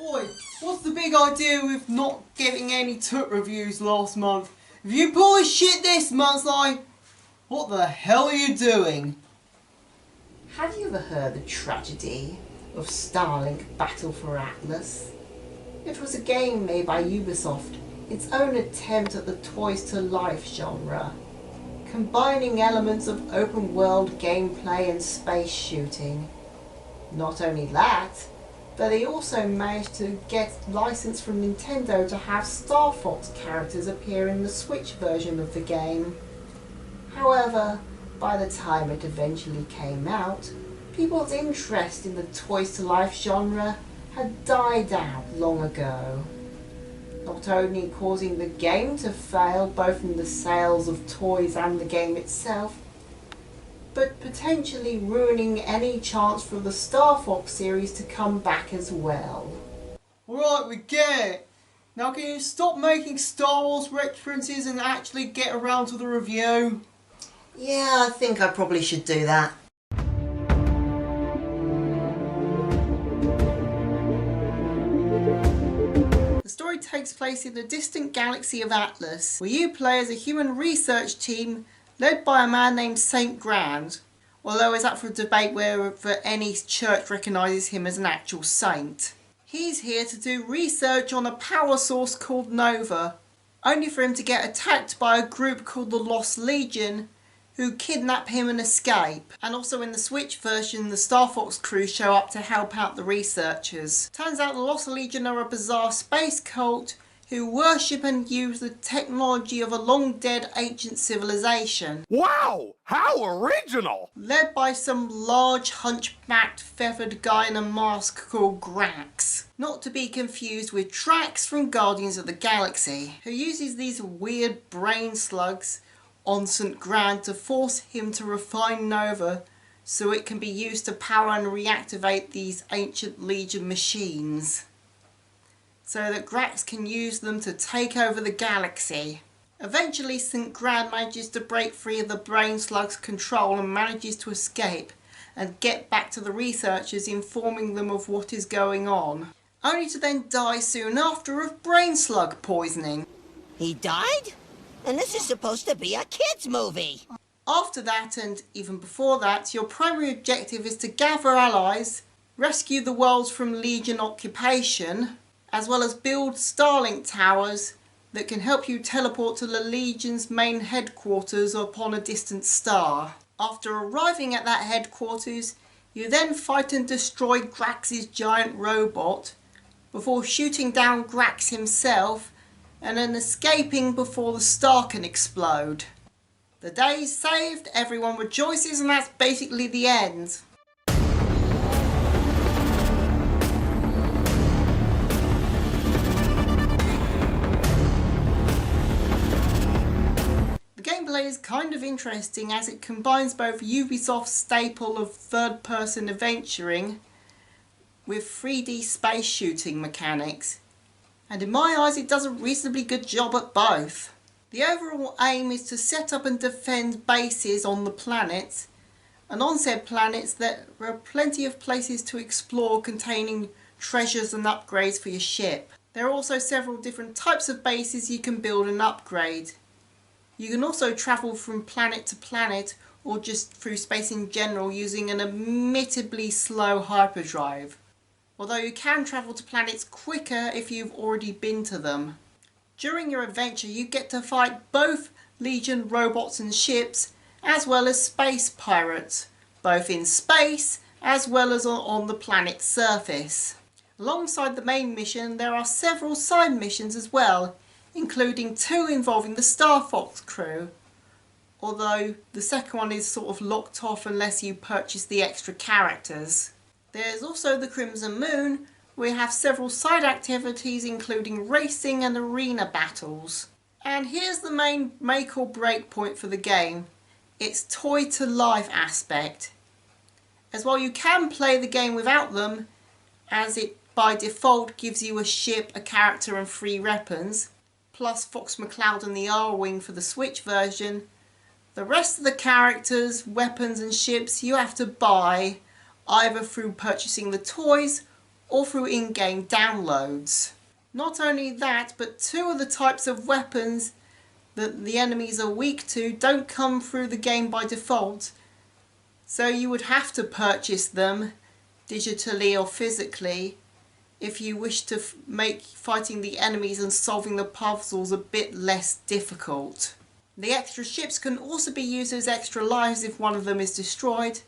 Oi, what's the big idea with not getting any toot reviews last month? If you pull this shit this month, like, what the hell are you doing? Have you ever heard the tragedy of Starlink Battle for Atlas? It was a game made by Ubisoft, its own attempt at the toys to life genre, combining elements of open world gameplay and space shooting. Not only that, but they also managed to get license from Nintendo to have Star Fox characters appear in the Switch version of the game. However, by the time it eventually came out, people's interest in the toys to life genre had died out long ago. Not only causing the game to fail both in the sales of toys and the game itself, but potentially ruining any chance for the Star Fox series to come back as well. Alright, we get it. Now can you stop making Star Wars references and actually get around to the review? Yeah, I think I probably should do that. The story takes place in the distant galaxy of Atlas, where you play as a human research team led by a man named Saint Grand, although it's up for debate whether any church recognises him as an actual saint. He's here to do research on a power source called Nova, only for him to get attacked by a group called the Lost Legion, who kidnap him and escape. And also in the Switch version, the Star Fox crew show up to help out the researchers. Turns out the Lost Legion are a bizarre space cult who worship and use the technology of a long-dead ancient civilization. Wow! How original! Led by some large hunchbacked feathered guy in a mask called Grax. Not to be confused with Drax from Guardians of the Galaxy, who uses these weird brain slugs on St. Grand to force him to refine Nova so it can be used to power and reactivate these ancient Legion machines, so that Grax can use them to take over the galaxy. Eventually St. Grand manages to break free of the brain slug's control and manages to escape and get back to the researchers, informing them of what is going on, only to then die soon after of brain slug poisoning. He died? And this is supposed to be a kids' movie. After that, and even before that, your primary objective is to gather allies, rescue the worlds from Legion occupation, as well as build starlink towers that can help you teleport to the Legion's main headquarters upon a distant star. After arriving at that headquarters, you then fight and destroy Grax's giant robot, before shooting down Grax himself and then escaping before the star can explode. The day is saved, everyone rejoices, and that's basically the end. The gameplay is kind of interesting as it combines both Ubisoft's staple of third-person adventuring with 3D space shooting mechanics, and in my eyes it does a reasonably good job at both. The overall aim is to set up and defend bases on the planets, and on said planets there are plenty of places to explore containing treasures and upgrades for your ship. There are also several different types of bases you can build and upgrade. You can also travel from planet to planet or just through space in general using an admittedly slow hyperdrive, although you can travel to planets quicker if you've already been to them. During your adventure you get to fight both Legion robots and ships, as well as space pirates, both in space as well as on the planet's surface. Alongside the main mission there are several side missions as well, including 2 involving the Star Fox crew, although the second one is sort of locked off unless you purchase the extra characters. There's also the Crimson Moon, where you have several side activities including racing and arena battles. And here's the main make or break point for the game, its toy to life aspect. As while you can play the game without them, as it by default gives you a ship, a character and 3 weapons, plus Fox McCloud and the R-Wing for the Switch version, the rest of the characters, weapons and ships you have to buy either through purchasing the toys or through in-game downloads. Not only that, but 2 of the types of weapons that the enemies are weak to don't come through the game by default, so you would have to purchase them digitally or physically if you wish to make fighting the enemies and solving the puzzles a bit less difficult. The extra ships can also be used as extra lives if one of them is destroyed,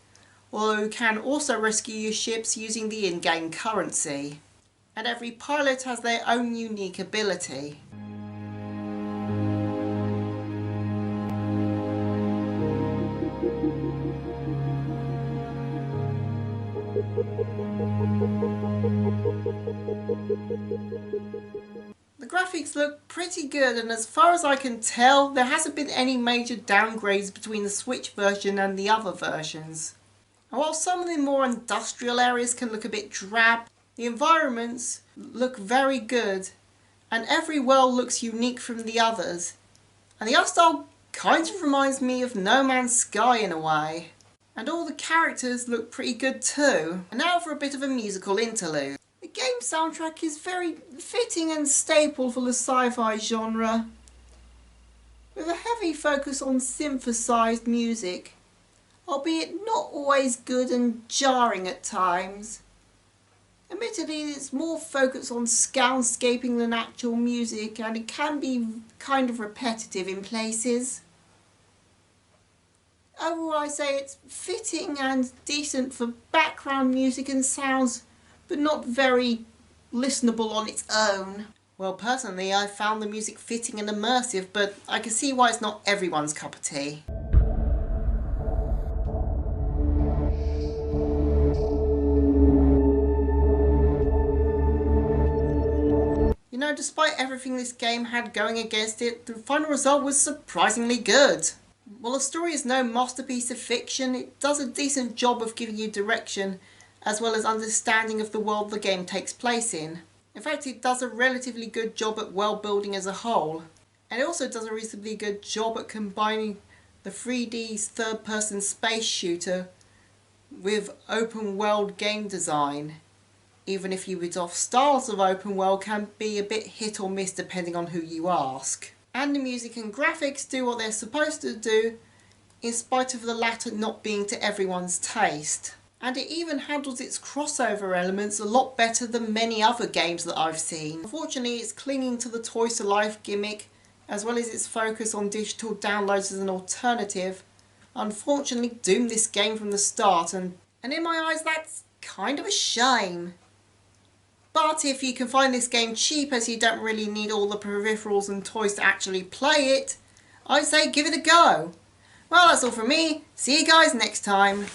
although you can also rescue your ships using the in-game currency. And every pilot has their own unique ability. The graphics look pretty good, and as far as I can tell, there hasn't been any major downgrades between the Switch version and the other versions. And while some of the more industrial areas can look a bit drab, the environments look very good, and every world looks unique from the others. And the art style kind of reminds me of No Man's Sky in a way. And all the characters look pretty good too. And now for a bit of a musical interlude. The game soundtrack is very fitting and staple for the sci-fi genre, with a heavy focus on synthesized music, albeit not always good and jarring at times. Admittedly, it's more focused on soundscaping than actual music, and it can be kind of repetitive in places. Overall, I say it's fitting and decent for background music and sounds, but not very listenable on its own. Well, personally, I found the music fitting and immersive, but I can see why it's not everyone's cup of tea. You know, despite everything this game had going against it, the final result was surprisingly good. While the story is no masterpiece of fiction, it does a decent job of giving you direction as well as understanding of the world the game takes place in. In fact, it does a relatively good job at world building as a whole, and it also does a reasonably good job at combining the 3D third-person space shooter with open world game design, even if Ubisoft styles of open world can be a bit hit or miss depending on who you ask. And the music and graphics do what they're supposed to do, in spite of the latter not being to everyone's taste. And it even handles its crossover elements a lot better than many other games that I've seen. Unfortunately, it's clinging to the Toys to Life gimmick, as well as its focus on digital downloads as an alternative, unfortunately doomed this game from the start, and in my eyes that's kind of a shame. But if you can find this game cheap, as you don't really need all the peripherals and toys to actually play it, I'd say give it a go. Well, that's all from me. See you guys next time.